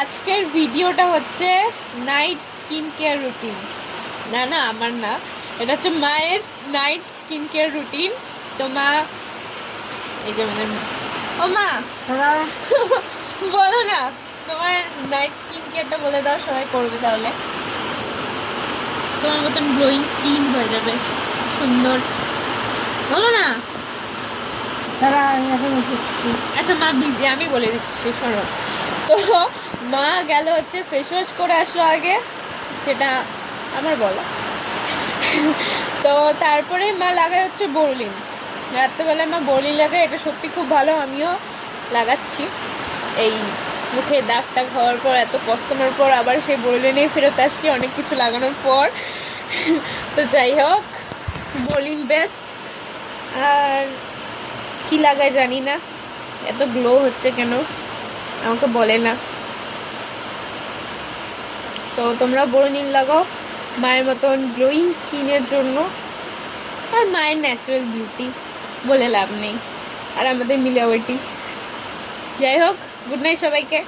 আজকের ভিডিওটা হচ্ছে নাইট স্কিন কেয়ার রুটিন। না না আমার না, এটা হচ্ছে মায়ের নাইট স্কিন কেয়ার রুটিন। তো মা এই যে মানে ও মা বলো না, তোমার নাইট স্কিন কেয়ারটা বলে দাও, সবাই করবে তাহলে তোমার মতন গ্লোয়িং স্কিন হয়ে যাবে সুন্দর। বলো না। আচ্ছা মা বিজি, আমি বলে দিচ্ছি শোনো। তো মা গেল হচ্ছে ফেস ওয়াশ করে আসলো আগে, যেটা আমার বলা। তো তারপরে মা লাগায় হচ্ছে বোরলিন। রাত্রেবেলায় মা বোরলিন লাগায়, এটা সত্যি খুব ভালো, আমিও লাগাচ্ছি। এই মুখে দাগ টাগ হওয়ার পর, এত পস্তানোর পর আবার সেই বোরলিনেই ফেরত আসছি অনেক কিছু লাগানোর পর। তো যাই হোক, বোরলিন বেস্ট। আর কি লাগায় জানি না, এত গ্লো হচ্ছে কেন আমাকে বলে না। তো তোমরা বোরলিন লাগাও মায়ের মতন গ্লোয়িং স্কিনের জন্য। আর মায়ের ন্যাচারাল বিউটি বলে লাভ নেই, আর আমাদের মিলাওয়াটি। যাই হোক, গুড নাইট সবাইকে।